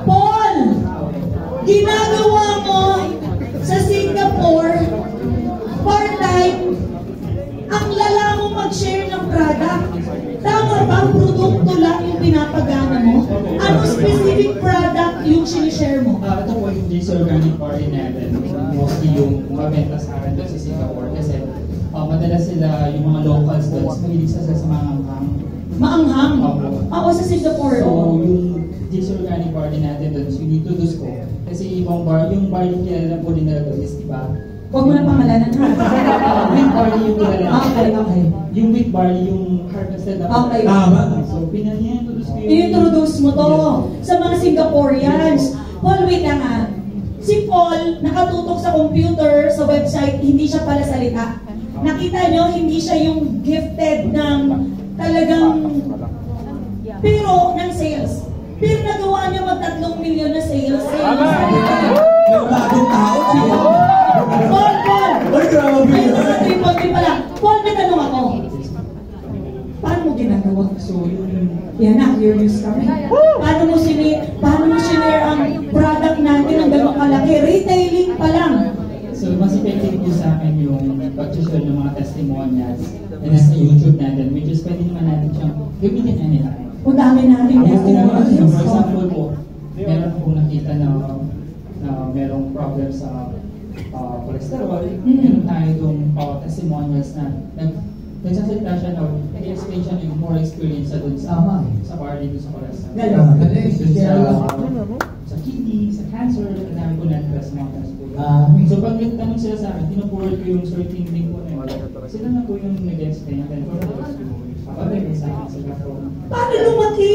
Paul! Ginagawa mo sa Singapore, part-time, ang lala mo mag-share ng product. Tama ba ang produkto lang yung pinapagana mo? Ano specific product yung sinishare mo? Ito po yung Jace Organic Party natin. Mostly yung mabenta sa akin doon sa Singapore kasi madalas sila yung mga locals doon. Mahilig sa mga anghang. Maanghang? Ako sa Singapore. So yung Jace Organic Party natin doon, so introduce ko. Kasi ibang bar, yung bar yung kilala po nila doon is diba? Huwag mo na pangalanan ha. Wheat barley yung kilala. Okay. Yung wheat barley yung harvested na. Okay. So pinag-introduce ko yung... I-introduce mo to sa mga Singaporeans. Paul, wait lang ha. Si Paul, nakatutok sa computer, sa website, hindi siya pala salita. Nakita nyo, hindi siya yung gifted ng talagang... Pero, ng sales. Pero nagawa niya mag 3 milyon na sales. Yung bagong tao, siya. Paul! Ay, grabe Ay, yun. mga 3 pala. Paul, may tanong ako. Paano mo ginagawa? So yung... Yan na, curious kami. Paano mo sinare ang product natin ng gano'ng kalaki? Retailing pa lang. So, mas effective po sa akin yung pag-share ng mga testimonials and sa YouTube natin, which is pwede naman natin siyang gamitin anytime. Kung dami natin testimonials. So, for example po, meron akong nakita na merong problem sa cholesterol. Meron tayo itong testimonials na nagsasalita siya na nag-explain siya yung more experience sa dun sa party dun sa cholesterol. Sa kidney, sa cancer, ang dami po natin testimonials po. So pag nagtanong sila sa akin, tinupurot ko yung certain link po na yun. Sila na po yung nag-explain natin for the first few weeks. Kapag sa akin sila po. Paano lumaki?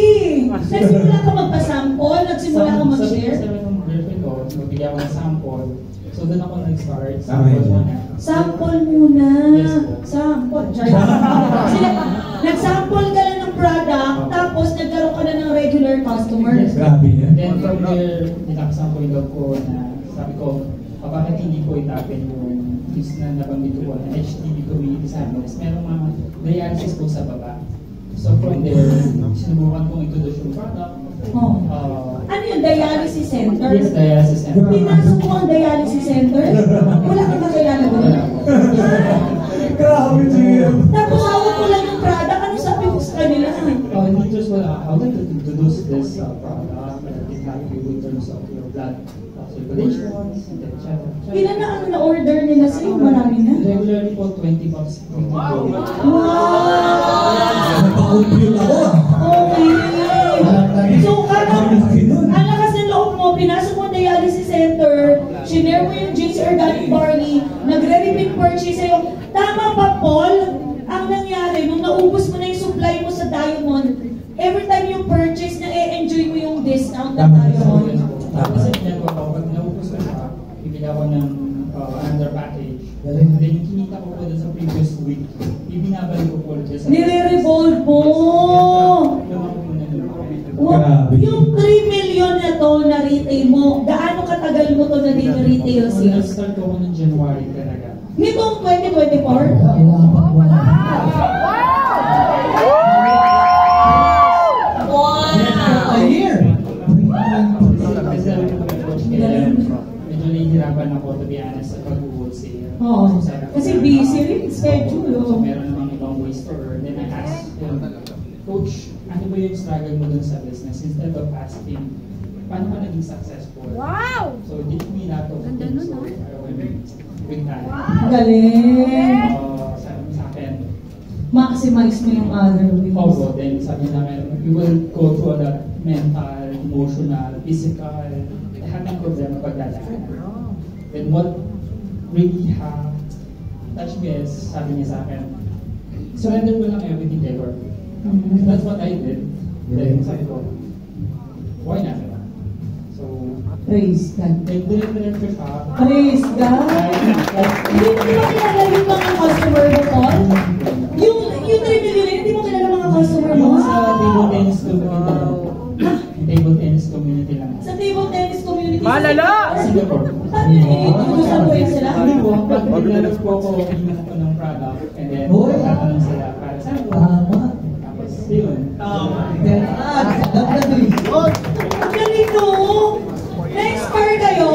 Nagsimula ka magpa-sample? Nagsimula ka mag-share? Sabi ng girlfriend ko, magbigay ako ng sample. So doon ako nag-start. Sample muna. Sample muna. Yes po. Sample. Nag-sample ka lang ng product, tapos nagkaroon ka na ng regular customers. Yes. Grabe yan. Then from there, dinakasama ko yung log ko na sabi ko, bakit hindi ko itapin yung news na nabanggit ko na HDB community samples. Merong mga dialysis po sa baba. So from there, sinubukan kong introduce yung product. Ano yung dialysis center? Yes, dialysis center. Pinasok mo ang dialysis center? Wala kang kakilala doon? Grabe siya. Tapos hawak mo lang yung product, ano sabi mo sa kanila? Just I would like to introduce this product that can help you in terms of your blood circulations, etc. Ilan na ang na-order nila sa'yo? Marami na? Regularly po, 20 bucks. Wow! Nagpa-compute ako Okay! So, ang lakas ng loob mo, pinasok mo ang dialysis center, shinare mo yung Jace Organic Barley, nagre-repeat purchase sa'yo. Tama ba, Paul? Ang nangyari, nung naubos mo na yung supply mo sa Diamond, every time you purchase, na-enjoy mo yung discount ng Diamond. Kasi ginagawa ko, pag naubos ko siya, bibili ako ng another package. Then yung kinita ko po sa previous week, ibinabalik ko po ulit sa... Nire-revolve mo! Yung 3 million na to na retail mo, gaano katagal mo to na din retail sales? Start ko ng January talaga. Nitong 2024? A year. Medyo nahihirapan ako, to be honest, sa pag-wholesale. Oo. Kasi busy rin, schedule. So, meron namang ibang ways to earn. Then I asked him, Coach, ano ba yung struggle mo dun sa business? Instead of asking, paano ka naging successful? Wow! So, it did me lot of things. So, I will bring that. Galing! Sabi mo sa akin, Maximize mo yung other ways. also, then sabi namin, you will go through a lot mental, emotional, physical, lahat ng problema pagdadaanan. Then what really touched me is, sabi niya sa akin, surrender mo lang everything ever. That's what I did. Then sabi ko, why not? So, Praise God. nag-diretso siya. Praise God! Hindi mo kilala yung mga customer mo, Paul? Yung 3 million, hindi mo kilala mga customer mo? Yung sa table tennis community lang. Yung table tennis community lang. Sa table tennis community. Malala! Singapore. Paano yung inutusan mo yun sila? Ano po, pag naglalap po ako, hinanap ko ng product, and then tatanong sila para sa ako. Tama. Tapos, Ang galing, no? Na-inspire kayo?